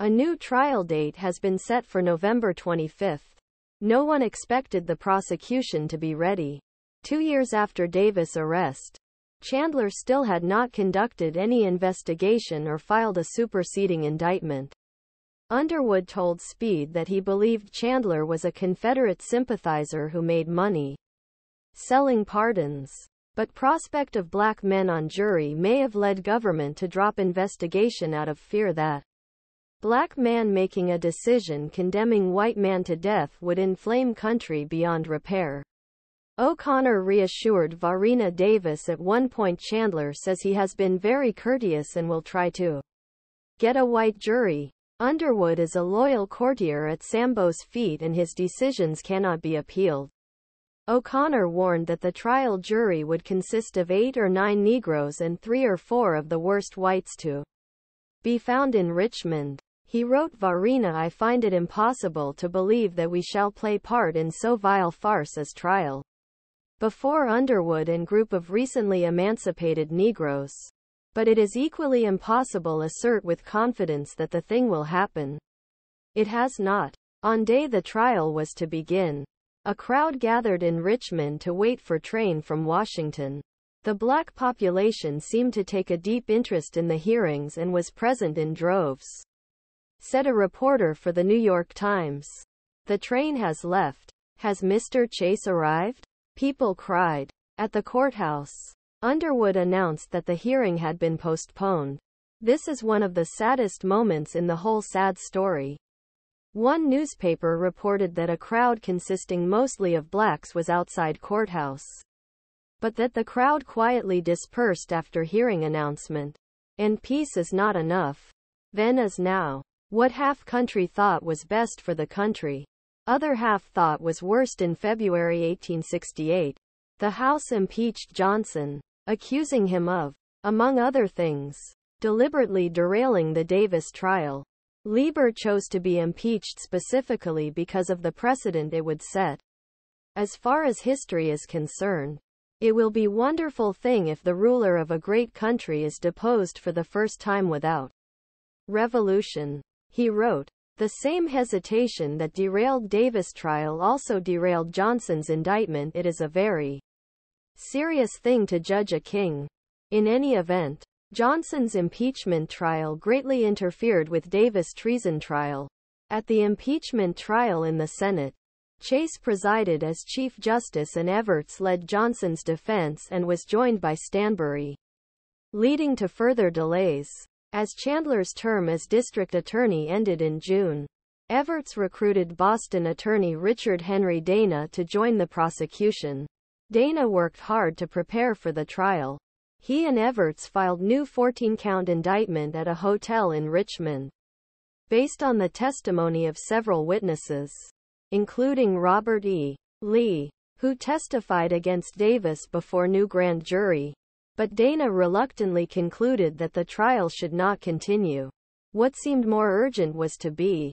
A new trial date has been set for November 25. No one expected the prosecution to be ready. 2 years after Davis' arrest, Chandler still had not conducted any investigation or filed a superseding indictment. Underwood told Speed that he believed Chandler was a Confederate sympathizer who made money selling pardons. But prospect of black men on jury may have led government to drop investigation out of fear that black man making a decision condemning white man to death would inflame country beyond repair. O'Connor reassured Varina Davis at one point. Chandler says he has been very courteous and will try to get a white jury. Underwood is a loyal courtier at Sambo's feet and his decisions cannot be appealed. O'Connor warned that the trial jury would consist of 8 or 9 negroes and 3 or 4 of the worst whites to be found in Richmond. He wrote Varina, I find it impossible to believe that we shall play part in so vile farce as trial before Underwood and group of recently emancipated negroes. But it is equally impossible assert with confidence that the thing will happen. It has not. On day the trial was to begin, a crowd gathered in Richmond to wait for train from Washington. The black population seemed to take a deep interest in the hearings and was present in droves, said a reporter for the New York Times. The train has left. Has Mr. Chase arrived? People cried. At the courthouse, Underwood announced that the hearing had been postponed. This is one of the saddest moments in the whole sad story. One newspaper reported that a crowd consisting mostly of blacks was outside courthouse, but that the crowd quietly dispersed after hearing announcement. And peace is not enough. Then as now. What half country thought was best for the country, other half thought was worst. In February 1868, the House impeached Johnson, accusing him of, among other things, deliberately derailing the Davis trial. Lieber chose to be impeached specifically because of the precedent it would set. As far as history is concerned, it will be a wonderful thing if the ruler of a great country is deposed for the first time without revolution. He wrote, the same hesitation that derailed Davis' trial also derailed Johnson's indictment. It is a very serious thing to judge a king. In any event, Johnson's impeachment trial greatly interfered with Davis' treason trial. At the impeachment trial in the Senate, Chase presided as Chief Justice and Evarts led Johnson's defense and was joined by Stanbury, leading to further delays. As Chandler's term as district attorney ended in June, Evarts recruited Boston attorney Richard Henry Dana to join the prosecution. Dana worked hard to prepare for the trial. He and Evarts filed new 14-count indictment at a hotel in Richmond, based on the testimony of several witnesses, including Robert E. Lee, who testified against Davis before new grand jury. But Dana reluctantly concluded that the trial should not continue. What seemed more urgent was to be